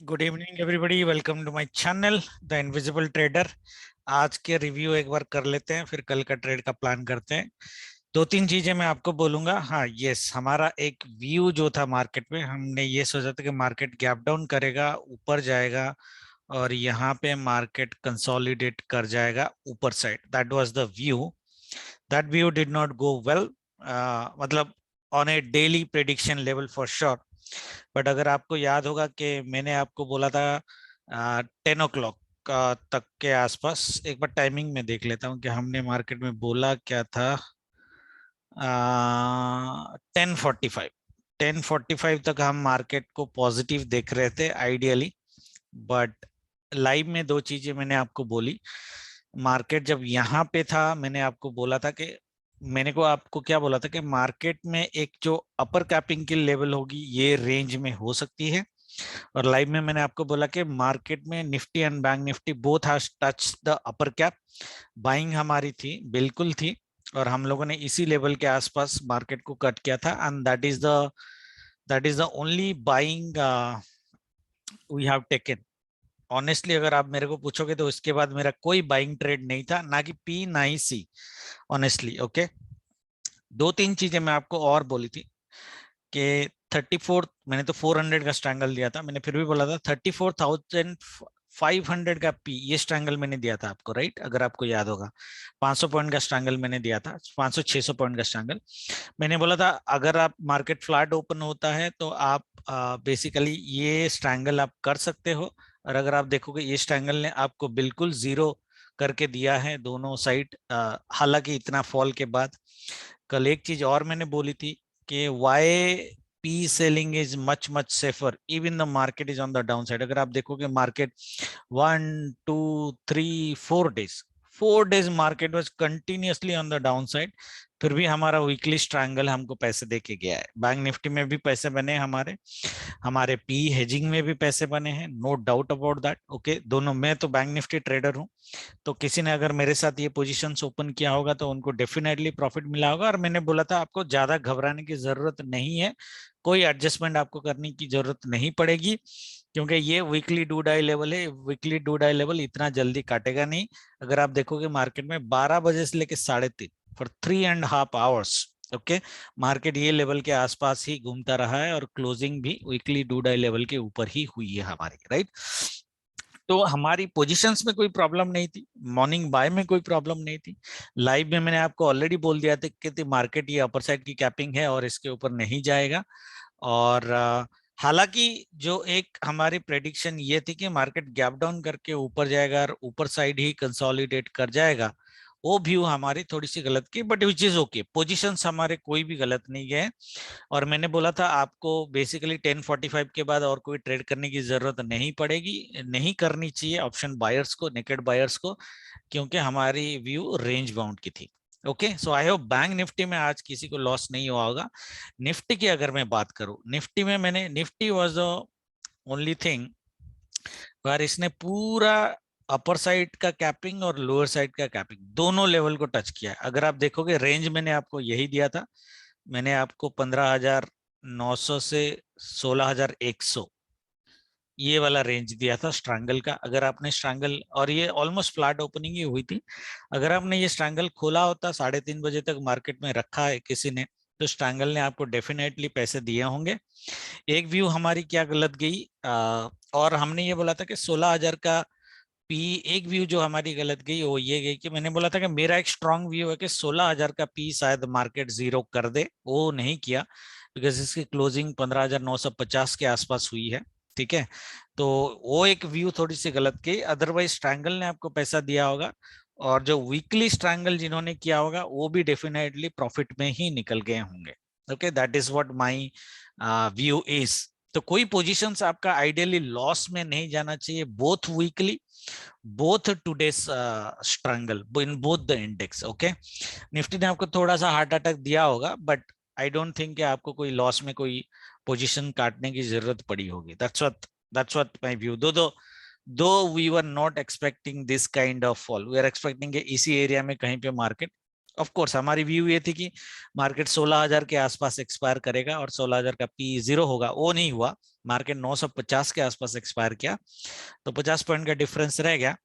Good evening everybody, welcome to my channel the invisible trader. आज के review एक बार कर लेते हैं, फिर कल का ट्रेड का प्लान करते हैं। दो तीन चीजें मैं आपको बोलूंगा। हाँ, यस, हमारा एक व्यू जो था मार्केट में, हमने ये सोचा था कि मार्केट गैप डाउन करेगा, ऊपर जाएगा और यहाँ पे मार्केट कंसोलिडेट कर जाएगा ऊपर side. That was the view. That view did not go well, मतलब on a daily prediction level for sure. But अगर आपको याद होगा कि मैंने आपको बोला था 10 o'clock तक के आसपास, एक बार टाइमिंग में देख लेता हूँ कि हमने मार्केट में बोला क्या था। 10:45, 10:45 तक हम मार्केट को पॉजिटिव देख रहे थे आइडियली। बट लाइव में दो चीजें मैंने आपको बोली। मार्केट जब यहाँ पे था, मैंने आपको बोला था कि मैंने को आपको क्या बोला था कि मार्केट में एक जो अपर कैपिंग की लेवल होगी ये रेंज में हो सकती है। और लाइव में मैंने आपको बोला कि मार्केट में Nifty and bank Nifty both has touch the upper cap. Buying हमारी थी, बिल्कुल थी, और हम लोगों ने इसी लेवल के आसपास मार्केट को कट किया था। And that is the only buying we have taken. Honestly अगर आप मेरे को पूछोगे तो इसके बाद मेरा कोई बाइंग ट्रेड नहीं था, ना कि पी ना ही सी, ऑनेस्टली। ओके, दो तीन चीजें मैं आपको और बोली थी कि 34, मैंने तो 400 का स्ट्रैंगल दिया था, मैंने फिर भी बोला था 34,500 का पी, ये स्ट्रैंगल मैंने दिया था आपको, राइट? अगर आपको याद होगा, 500 पॉइंट का स्ट्रैंगल मैंने दिया था, 500-600 पॉइंट का स्ट्रैंगल। मैंने बोला था अगर आप मार्केट फ्लैट ओपन होता है तो आप बेसिकली ये स्ट्रैंगल आप कर सकते हो। और अगर आप देखोगे ये स्ट्रैंगल ने आपको बिल्कुल जीरो करके दिया है दोनों साइड, हालांकि इतना फॉल के बाद। कल एक चीज और मैंने बोली थी कि why P selling is much much safer even the market is on the down side. अगर आप देखोगे market 1 2 3 4 days, 4 days market was continuously on the down side, फिर भी हमारा वीकली स्ट्रैंगल हमको पैसे दे के गया है। बैंक निफ्टी में भी पैसे बने हमारे, हमारे पी हेजिंग में भी पैसे बने हैं, no doubt about that. Okay, दोनों, मैं तो बैंक निफ्टी ट्रेडर हूँ, तो किसी ने अगर मेरे साथ ये पोजीशंस ओपन किया होगा तो उनको डेफिनेटली प्रॉफिट मिला होगा। और मैंने बोला था आपको ज्यादा घबराने की जरूरत नहीं है, कोई एडजस्टमेंट आपको करने की जरूरत नहीं पड़ेगी, क्योंकि ये वीकली डू डाई लेवल है। वीकली डू डाई लेवल इतना जल्दी काटेगा नहीं। अगर आप देखोगे मार्केट में 12 बजे से लेके 3:30, फॉर 3.5 आवर्स, ओके, मार्केट ये लेवल के आसपास ही घूमता रहा है और क्लोजिंग भी वीकली डू डाई लेवल के ऊपर ही हुई है हमारी, राइट? तो हमारी पोजीशंस में कोई प्रॉब्लम नहीं थी, मॉर्निंग बाय में कोई प्रॉब्लम नहीं थी। लाइव में मैंने आपको ऑलरेडी बोल दिया था कि मार्केट ये अपर साइड की कैपिंग है और इसके ऊपर नहीं जाएगा। और हालांकि जो एक हमारी प्रेडिक्शन ये थी कि मार्केट गैप डाउन करके ऊपर जाएगा और ऊपर साइड ही कंसोलिडेट कर जाएगा, वो व्यू हमारी थोड़ी सी गलत की, but which is okay, positions हमारे कोई भी गलत नहीं गए। और मैंने बोला था आपको बेसिकली 10:45 के बाद और कोई ट्रेड करने की जरूरत नहीं पड़ेगी, नहीं करनी चाहिए ऑप्शन बायर्स को, नेकेड बायर्स को, क्योंकि हमारी व्यू रेंज बाउंड की थी। Okay, so I hope bank Nifty में आज किसी को लॉस नहीं हुआ होगा। निफ्टी की अगर मैं बात करूं, निफ्टी में मैंने, Nifty was the only thing पर इसने पूरा अपर साइड का कैपिंग और लोअर साइड का कैपिंग दोनों लेवल को टच किया है। अगर आप देखोगे रेंज मैंने आपको यही दिया था, मैंने आपको 15,900 से 16,100 ये वाला रेंज दिया था स्ट्रैंगल का। अगर आपने स्ट्रैंगल, और ये ऑलमोस्ट फ्लैट ओपनिंग ही हुई थी, अगर आपने ये स्ट्रैंगल खोला होता 3:30 बजे तक मार्केट में रखा है किसी ने, तो स्ट्रैंगल ने आपको डेफिनेटली पैसे दिए होंगे। एक व्यू हमारी क्या गलत गई, और हमने ये बोला था कि 16,000 का पी। एक व्यू जो हमारी गलत गई वो ये गई कि मैंने बोला था कि मेरा एक स्ट्रांग व्यू है कि 16,000 का पी शायद मार्केट जीरो कर दे, वो नहीं किया, बिकॉज इसकी क्लोजिंग 15,950 के आसपास हुई है। ठीक है, तो वो एक व्यू थोड़ी सी गलत गई, अदरवाइज स्ट्रैंगल ने आपको पैसा दिया होगा, और जो वीकली स्ट्रैंगल जिन्होंने किया होगा वो भी डेफिनेटली प्रॉफिट में ही निकल गए होंगे। Okay, that is what my view is. तो कोई पोजीशंस आपका आइडियली लॉस में नहीं जाना चाहिए, both weekly, both today's struggle in both the index। Okay, Nifty ने आपको थोड़ा सा हार्ट अटैक दिया होगा, बट आई डोंट थिंक कि आपको कोई लॉस में कोई पोजीशन काटने की जरूरत पड़ी होगी। That's what my view. Though we were not expecting this kind of fall, we are expecting इसी एरिया में कहीं पे मार्केट, ऑफ कोर्स हमारी व्यू ये थी कि मार्केट 16,000 के आसपास एक्सपायर करेगा और 16,000 का पी जीरो होगा, वो नहीं हुआ। मार्केट 950 के आसपास एक्सपायर किया, तो 50 पॉइंट का डिफरेंस रह गया।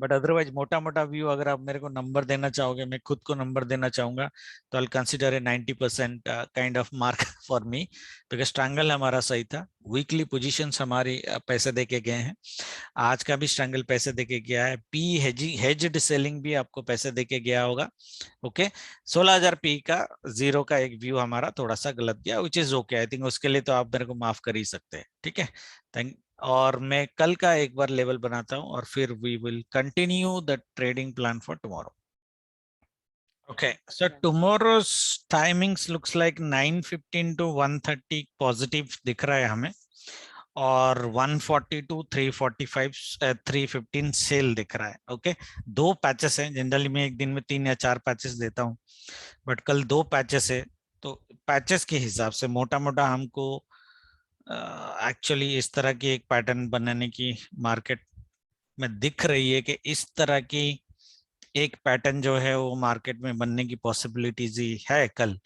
बट अदरवाइज मोटा मोटा व्यू अगर आप मेरे को नंबर देना चाहोगे, मैं खुद को नंबर देना चाहूंगा, तो I consider a 90% kind of mark for me, because triangle हमारा सही था। वीकली पोजीशंस हमारी पैसे देके गए हैं, आज का भी स्ट्रैंगल पैसे देके गया है, पी हेज्ड सेलिंग भी आपको पैसे देके गया होगा। ओके, 16,000 पी का जीरो का एक व्यू हमारा थोड़ा सा गलत गया, which is okay, I think उसके लिए तो आप मेरे को माफ कर ही सकते हैं। ठीक है, थैंक। और मैं कल का एक बार लेवल बनाता हूं और फिर we will continue the trading plan for tomorrow. Okay, so tomorrow's timings looks like 9:15 to 1:30 positive दिख रहा है हमें, और 140 टू 345 315 सेल दिख रहा है। ओके, दो पैचेस हैं, जनरली मैं एक दिन में 3 या 4 पैचेस देता हूं, बट कल दो पैचेस है, तो पैचेस के हिसाब से मोटा मोटा हमको एक्चुअली इस तरह की एक पैटर्न बनाने की मार्केट में दिख रही है, कि इस तरह की एक पैटर्न जो है वो मार्केट में बनने की पॉसिबिलिटीज ही है कल।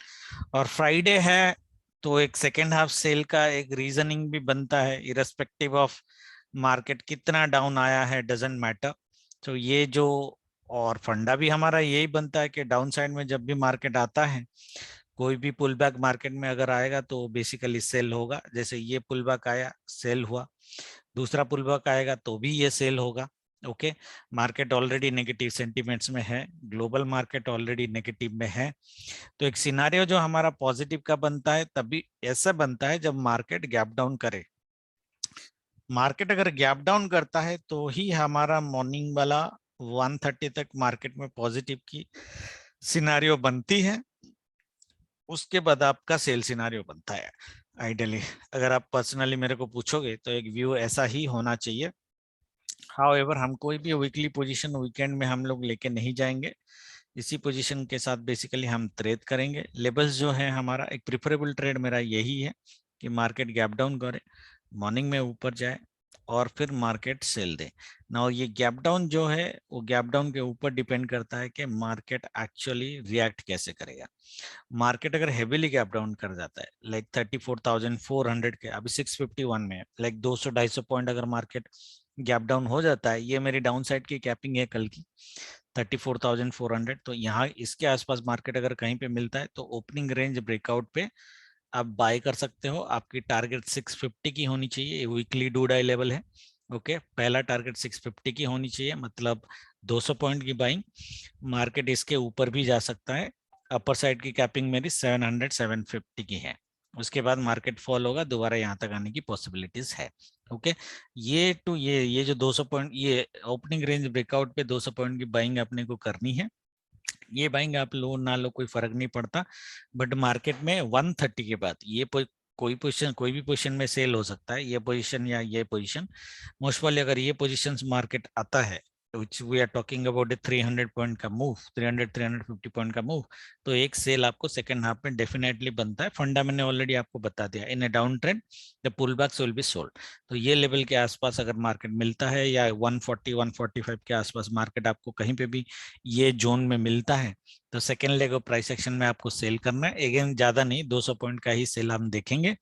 और फ्राइडे है, तो एक सेकेंड हाफ सेल का एक रीजनिंग भी बनता है, इरेस्पेक्टिव ऑफ मार्केट कितना डाउन आया है, डजेंट मैटर। तो ये जो, और फंडा भी हमारा यही बनता है कि डाउन साइड में जब भी मार्केट आता है, कोई भी पुल बैक मार्केट में अगर आएगा तो बेसिकली सेल होगा। जैसे ये पुल बैक आया, सेल हुआ, दूसरा पुल बैक आएगा तो भी ये सेल होगा। Okay, market already negative sentiments में है, ग्लोबल मार्केट ऑलरेडी नेगेटिव में है, तो एक सिनारियो जो हमारा पॉजिटिव का बनता है तभी ऐसा बनता है जब मार्केट गैप डाउन करे। मार्केट अगर गैप डाउन करता है तो ही हमारा मॉर्निंग वाला 130 तक मार्केट में पॉजिटिव की सिनारियो बनती है, उसके बाद आपका सेल सिनारियो बनता है आइडियली। अगर आप पर्सनली मेरे को पूछोगे तो एक व्यू ऐसा ही होना चाहिए। हाउएवर हम कोई भी वीकली पोजीशन वीकेंड में हम लोग लेके नहीं जाएंगे, इसी पोजीशन के साथ बेसिकली हम ट्रेड करेंगे। लेवल्स जो है हमारा, एक प्रिफरेबल ट्रेड मेरा यही है कि मार्केट गैप डाउन करे, मॉर्निंग में ऊपर जाए और फिर मार्केट सेल दे ना। ये गैप डाउन जो है वो गैप डाउन के ऊपर डिपेंड करता है कि मार्केट एक्चुअली रिएक्ट कैसे करेगा। मार्केट अगर हेवीली गैप डाउन कर जाता है, लाइक 34,400 के, अभी 651 में है, लाइक 200-250 पॉइंट अगर मार्केट गैप डाउन हो जाता है, ये मेरी डाउन साइड की कैपिंग है कल की 34,400, तो यहाँ इसके आसपास मार्केट अगर कहीं पे मिलता है तो ओपनिंग रेंज ब्रेकआउट पे आप बाय कर सकते हो। आपकी टारगेट 650 की होनी चाहिए, वीकली डू डाई लेवल है। ओके, पहला टारगेट 650 की होनी चाहिए, मतलब 200 पॉइंट की बाइंग। मार्केट इसके ऊपर भी जा सकता है, अपर साइड की कैपिंग मेरी 700-750 की है, उसके बाद मार्केट फॉल होगा, दोबारा यहाँ तक आने की पॉसिबिलिटीज है। ओके, ये जो 200 पॉइंट, ये ओपनिंग रेंज ब्रेकआउट पे 200 पॉइंट की बाइंग अपने को करनी है। ये बाइंग आप लो ना लो कोई फर्क नहीं पड़ता, बट मार्केट में 130 के बाद ये कोई पोजीशन, कोई भी पोजीशन में सेल हो सकता है, ये पोजीशन या ये पोजीशन। मोस्ट प्रॉब्ली अगर ये पोजीशंस मार्केट आता है, which we are talking about a 300 point का मूव, 300-350 पॉइंट का मूव, तो एक सेल आपको सेकंड हाफ में डेफिनेटली बनता है। फंडा मैंने ऑलरेडी आपको बता दिया, in a down trend the pull backs will be sold. तो ये लेवल के आसपास अगर मार्केट मिलता है, या 140-145 के आसपास मार्केट आपको कहीं पे भी ये जोन में मिलता है, तो second leg of price action में आपको सेल करना है। अगेन ज्यादा नहीं, 200 पॉइंट का ही सेल हम देखेंगे।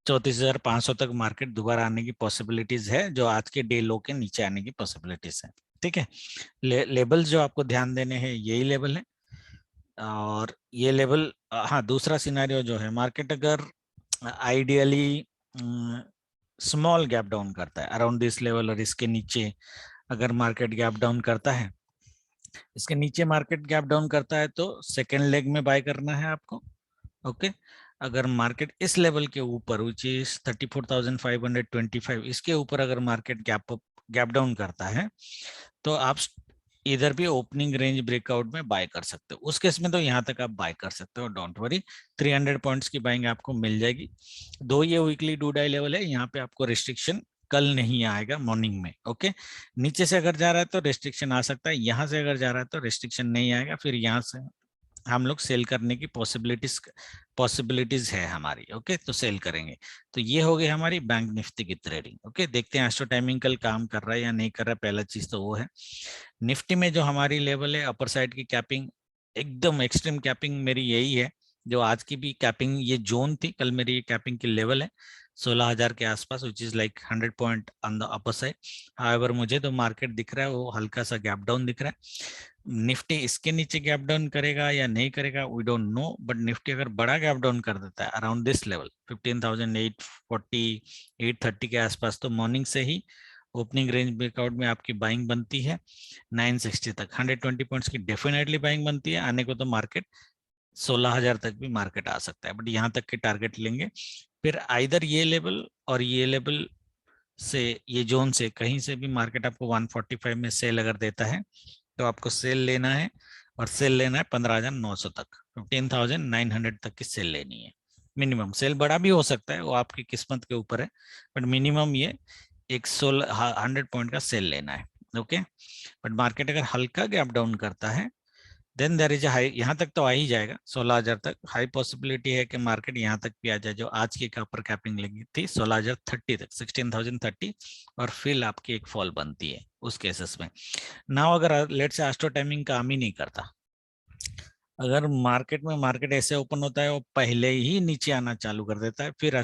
34,500 तक मार्केट दोबारा आने की पॉसिबिलिटीज है, जो आज के डे लो के नीचे आने की पॉसिबिलिटीज है। ठीक है, लेवल जो आपको ध्यान देने हैं यही लेवल है, और ये लेवल, हाँ दूसरा सिनेरियो जो है, मार्केट अगर आइडियली स्मॉल गैप डाउन करता है अराउंड दिस लेवल, और इसके नीचे अगर मार्केट गैप डाउन करता है, इसके नीचे मार्केट गैप डाउन करता है, तो सेकेंड लेग में बाय करना है आपको। ओके, अगर मार्केट इस लेवल के ऊपर, विच इज 34,525, इसके ऊपर अगर मार्केट गैप डाउन करता है, तो आप इधर भी ओपनिंग रेंज ब्रेकआउट में बाय कर सकते हो। उस केस में तो यहाँ तक आप बाय कर सकते हो, डोंट वरी, 300 पॉइंट्स की बाइंग आपको मिल जाएगी। दो ये वीकली डू डाई लेवल है, यहाँ पे आपको रिस्ट्रिक्शन कल नहीं आएगा मॉर्निंग में। ओके, नीचे से अगर जा रहा है तो रिस्ट्रिक्शन आ सकता है, यहाँ से अगर जा रहा है तो रिस्ट्रिक्शन नहीं आएगा, फिर यहाँ से हम लोग सेल करने की पॉसिबिलिटीज है हमारी। ओके, तो सेल करेंगे। तो ये हो गई हमारी बैंक निफ्टी की ट्रेडिंग। ओके, देखते हैं एस्ट्रो टाइमिंग कल काम कर रहा है या नहीं कर रहा है, पहला चीज तो वो है। निफ्टी में जो हमारी लेवल है, अपर साइड की कैपिंग, एकदम एक्सट्रीम कैपिंग मेरी यही है, जो आज की भी कैपिंग ये जोन थी, कल मेरी ये कैपिंग की लेवल है 16,000 के आसपास, which is like 100 point on the upper side. However मुझे तो मार्केट दिख रहा है वो हल्का सा गैप डाउन दिख रहा है। निफ्टी इसके नीचे गैप डाउन करेगा या नहीं करेगा we don't know, but Nifty अगर बड़ा गैप डाउन कर देता है अराउंड दिस लेवल 15,840 830 के आसपास, तो मॉर्निंग से ही ओपनिंग रेंज ब्रेकआउट में आपकी बाइंग बनती है 960 तक। 120 पॉइंट्स की डेफिनेटली बाइंग बनती है, आने को तो मार्केट 16,000 तक भी मार्केट आ सकता है, बट यहाँ तक के टारगेट लेंगे। फिर आइदर ये लेवल और ये लेवल से, ये जोन से कहीं से भी मार्केट आपको 145 में सेल अगर देता है तो आपको सेल लेना है, और सेल लेना है 15,900 तक, 15,900 तक की सेल लेनी है मिनिमम। सेल बड़ा भी हो सकता है, वो आपकी किस्मत के ऊपर है, बट मिनिमम ये एक 100 पॉइंट का सेल लेना है। ओके, बट मार्केट अगर हल्का गैप डाउन करता है then there is a high, यहाँ तक तो आ ही जाएगा 16,000 तक। हाई पॉसिबिलिटी है कि मार्केट यहाँ तक भी आ जाए, जो आज की अपर कैपिंग लगी थी 16,030 तक, 16,030, और फिर आपकी एक फॉल बनती है उस केसेस में। नाउ अगर लेट से एस्ट्रो टाइमिंग काम ही नहीं करता, अगर मार्केट ऐसे ओपन होता है वो पहले ही नीचे आना चालू कर देता है, फिर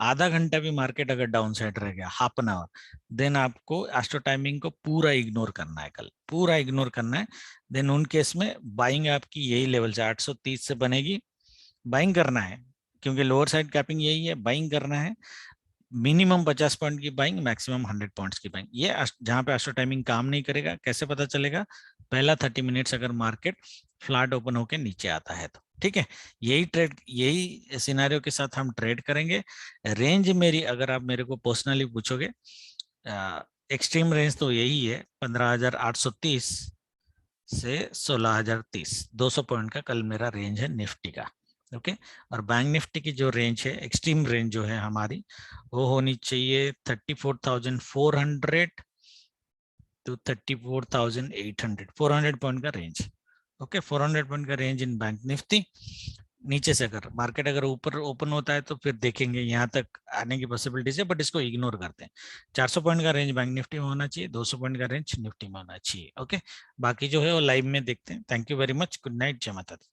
आधा घंटा भी मार्केट अगर डाउन साइड रह गया, हाफ एन आवर, देन आपको एस्ट्रो टाइमिंग को पूरा इग्नोर करना है, कल पूरा इग्नोर करना है। देन उन केस में बाइंग आपकी यही लेवल से 830 से बनेगी, बाइंग करना है, क्योंकि लोअर साइड कैपिंग यही है, बाइंग करना है। मिनिमम 50 पॉइंट की बाइंग, मैक्सिमम 100 पॉइंट्स की बाइंग। ये जहां पे एस्ट्रो टाइमिंग काम नहीं करेगा, कैसे पता चलेगा? पहला 30 मिनट्स अगर मार्केट फ्लैट ओपन होके नीचे आता है तो, ठीक है। यही ट्रेड, यही सिनेरियो के साथ हम ट्रेड करेंगे। रेंज मेरी, अगर आप मेरे को पर्सनली पूछोगे, एक्सट्रीम रेंज तो यही है 15,830 से 16,030, 200 पॉइंट का कल मेरा रेंज है निफ्टी का। ओके, और बैंक निफ्टी की जो रेंज है, एक्सट्रीम रेंज जो है हमारी, वो होनी चाहिए 34,400 टू 34,800, 400 पॉइंट का रेंज। ओके, 400 पॉइंट का रेंज इन बैंक निफ्टी। नीचे से अगर मार्केट अगर ऊपर ओपन होता है तो फिर देखेंगे यहाँ तक आने की पॉसिबिलिटीज है, बट इसको इग्नोर करते हैं। 400 पॉइंट का रेंज बैंक निफ्टी में होना चाहिए, 200 पॉइंट का रेंज निफ्टी में होना चाहिए। ओके, बाकी जो है वो लाइव में देखते हैं। Thank you very much, good night, जय माता दी।